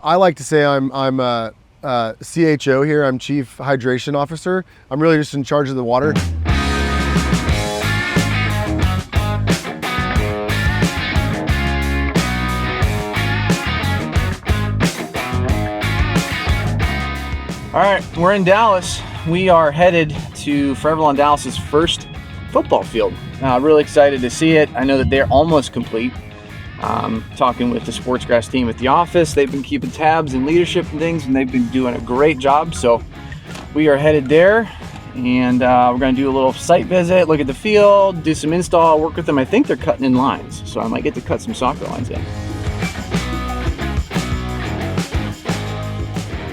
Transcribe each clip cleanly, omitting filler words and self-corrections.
I like to say I'm CHO here. I'm Chief Hydration Officer. I'm really just in charge of the water. All right, we're in Dallas. We are headed to ForeverLawn Dallas's first football field. Really excited to see it. I know that they're almost complete. Talking with the sports grass team at the office, they've been keeping tabs and leadership and things, and they've been doing a great job. So we are headed there, and we're going to do a little site visit, look at the field, do some install, work with them. I think they're cutting in lines, so I might get to cut some soccer lines in.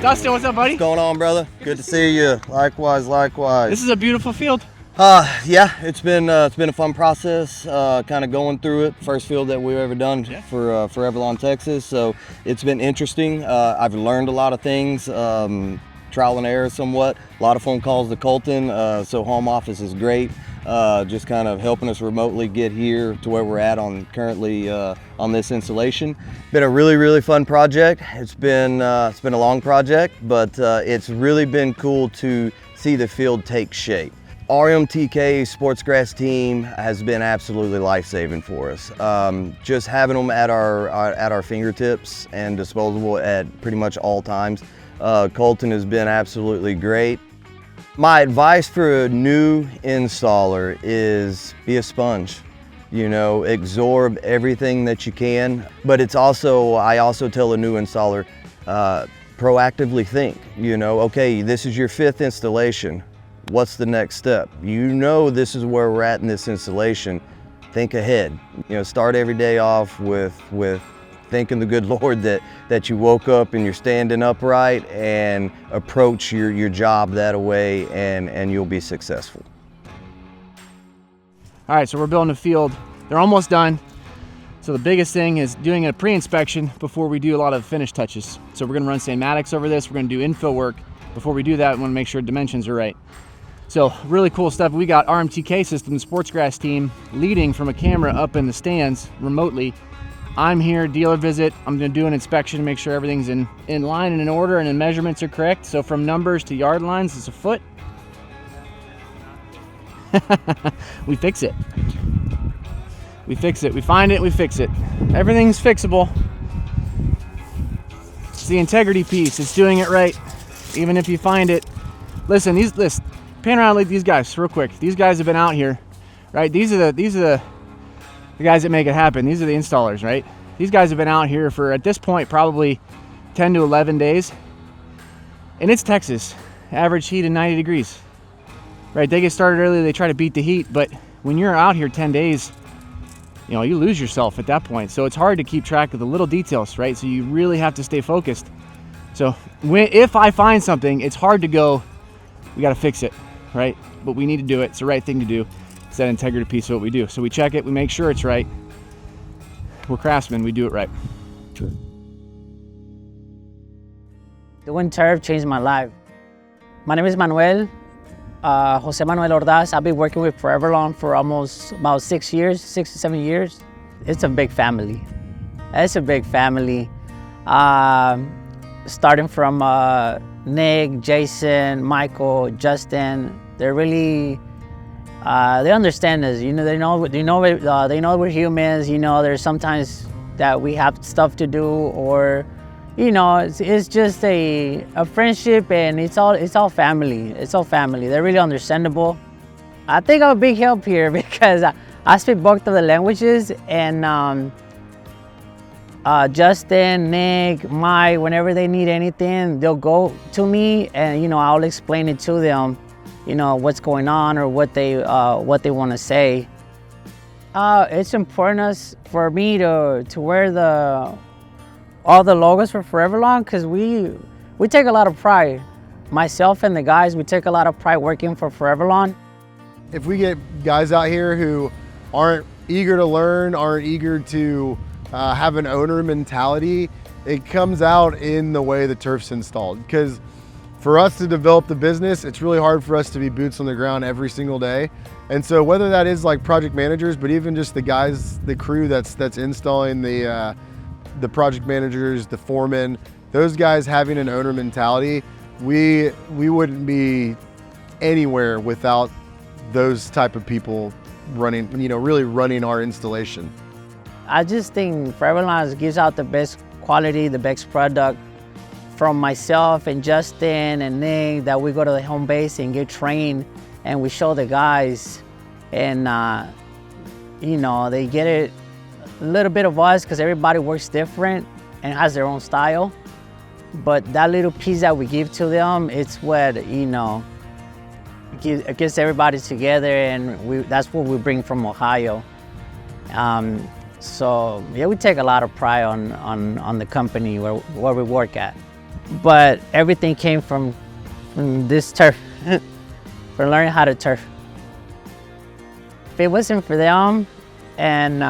Dustin, what's up, buddy? What's going on, brother? Good to see you. Likewise, likewise. This is a beautiful field. Yeah, it's been a fun process, kind of going through it. First field that we've ever done for ForeverLawn, Texas. So it's been interesting. I've learned a lot of things, trial and error somewhat. A lot of phone calls to Colton, so home office is great. Just kind of helping us remotely get here to where we're at currently on this installation. Been a really fun project. It's been a long project, but it's really been cool to see the field take shape. RMTK sports grass team has been absolutely life-saving for us. Just having them at our fingertips and disposable at pretty much all times. Colton has been absolutely great. My advice for a new installer is be a sponge. You know, absorb everything that you can. But I also tell a new installer, proactively think. You know, okay, this is your 5th installation. What's the next step? You know this is where we're at in this installation. Think ahead. You know, start every day off with thanking the good Lord that you woke up and you're standing upright, and approach your job that way, and you'll be successful. All right, so we're building a field. They're almost done. So the biggest thing is doing a pre-inspection before we do a lot of finish touches. So we're gonna run Sammatics over this. We're gonna do infill work. Before we do that, we wanna make sure dimensions are right. So really cool stuff. We got RMTK system, the sports grass team, leading from a camera up in the stands remotely. I'm here, dealer visit. I'm gonna do an inspection to make sure everything's in line and in order, and the measurements are correct. So from numbers to yard lines, it's a foot. We fix it. We fix it. We find it, we fix it. Everything's fixable. It's the integrity piece. It's doing it right, even if you find it. Listen, pan around like these guys real quick. These guys have been out here, right? These are the guys that make it happen. These are the installers, right? These guys have been out here for, at this point, probably 10 to 11 days. And it's Texas. Average heat of 90 degrees. Right, they get started early, they try to beat the heat, but when you're out here 10 days, you know, you lose yourself at that point. So it's hard to keep track of the little details, right? So you really have to stay focused. So if I find something, it's hard to go, we gotta fix it, right? But we need to do it. It's the right thing to do. It's that integrity piece of what we do. So we check it, we make sure it's right. We're craftsmen, we do it right. The wind turf changed my life. My name is Manuel, Jose Manuel Ordaz. I've been working with ForeverLawn for almost about 6 to 7 years. It's a big family. It's a big family. Starting from Nick, Jason, Michael, Justin, they're really, they understand us. You know, they know we're humans. You know, there's sometimes that we have stuff to do, or, you know, it's just a friendship, and it's all family. It's all family. They're really understandable. I think I'm a big help here because I speak both of the languages, and Justin, Nick, Mike, whenever they need anything, they'll go to me, and, you know, I'll explain it to them, you know, what's going on or what they want to say. It's important for me to wear all the logos for ForeverLawn, because we take a lot of pride. Myself and the guys, we take a lot of pride working for ForeverLawn. If we get guys out here who aren't eager to learn, aren't eager to have an owner mentality, it comes out in the way the turf's installed. Because for us to develop the business, it's really hard for us to be boots on the ground every single day. And so whether that is like project managers, but even just the guys, the crew that's installing, the project managers, the foremen, those guys having an owner mentality, we wouldn't be anywhere without those type of people running, really running our installation. I just think ForeverLawn gives out the best quality, the best product. From myself and Justin and Nick, that we go to the home base and get trained, and we show the guys, and they get it, a little bit of us, because everybody works different and has their own style. But that little piece that we give to them, it's what it gets everybody together, and that's what we bring from Ohio. So yeah, we take a lot of pride on the company where we work at. But everything came from this turf, for learning how to turf. If it wasn't for them and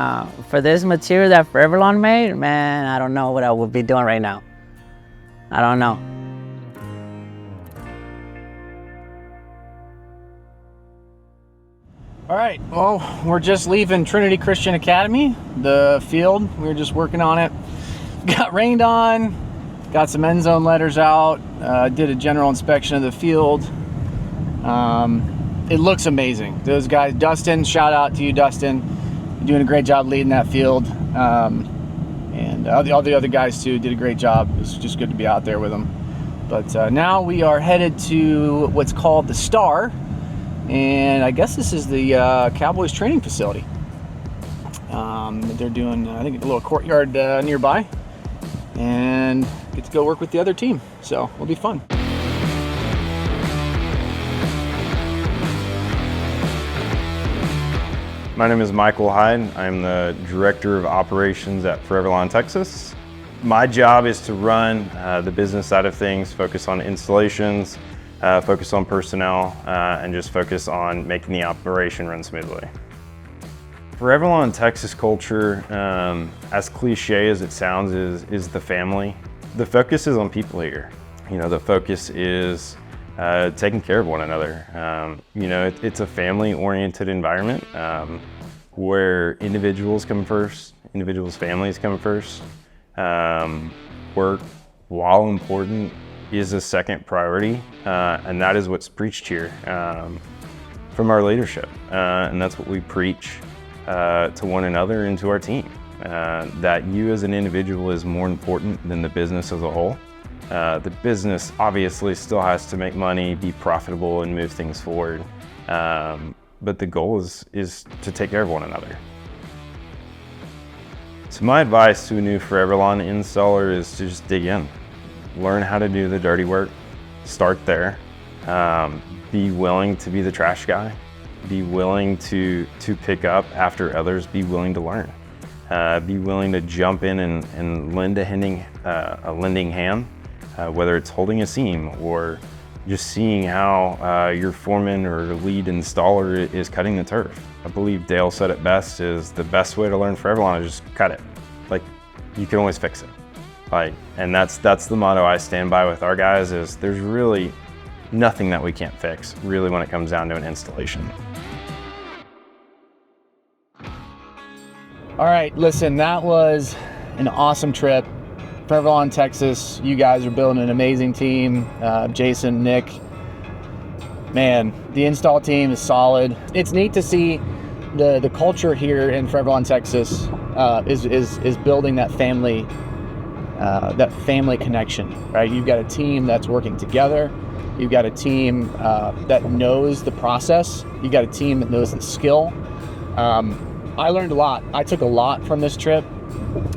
for this material that ForeverLawn made, man, I don't know what I would be doing right now. I don't know. All right, well, we're just leaving Trinity Christian Academy, the field. We were just working on it. Got rained on. Got some end zone letters out, did a general inspection of the field. It looks amazing. Those guys, Dustin, shout out to you, Dustin. You're doing a great job leading that field. And all the other guys too did a great job. It's just good to be out there with them. But now we are headed to what's called the Star. And I guess this is the Cowboys training facility. They're doing, I think, a little courtyard nearby. And get to go work with the other team, so it'll be fun. My name is Michael Hyde. I'm the Director of Operations at ForeverLawn, Texas. My job is to run the business side of things, focus on installations, focus on personnel, and just focus on making the operation run smoothly. ForeverLawn Texas culture, as cliche as it sounds, is the family. The focus is on people here. The focus is taking care of one another. It's a family-oriented environment where individuals come first, individuals' families come first. Work, while important, is a second priority, and that is what's preached here from our leadership, and that's what we preach to one another and to our team, that you as an individual is more important than the business as a whole. The business obviously still has to make money, be profitable, and move things forward, but the goal is to take care of one another. So my advice to a new ForeverLawn installer is to just dig in. Learn how to do the dirty work, start there, be willing to be the trash guy, be willing to pick up after others, be willing to learn. Be willing to jump in and lend a lending hand, whether it's holding a seam or just seeing how your foreman or lead installer is cutting the turf. I believe Dale said it best, is the best way to learn ForeverLawn is just cut it. Like, you can always fix it. And that's the motto I stand by with our guys, is there's really nothing that we can't fix, really, when it comes down to an installation. All right, listen, that was an awesome trip. ForeverLawn, Texas, you guys are building an amazing team. Jason, Nick, man, the install team is solid. It's neat to see the culture here in ForeverLawn, Texas is building that family connection, right? You've got a team that's working together. You've got a team that knows the process. You've got a team that knows the skill. I learned a lot. I took a lot from this trip,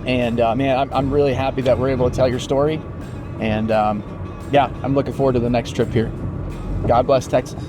and man, I'm really happy that we're able to tell your story. And yeah, I'm looking forward to the next trip here. God bless Texas.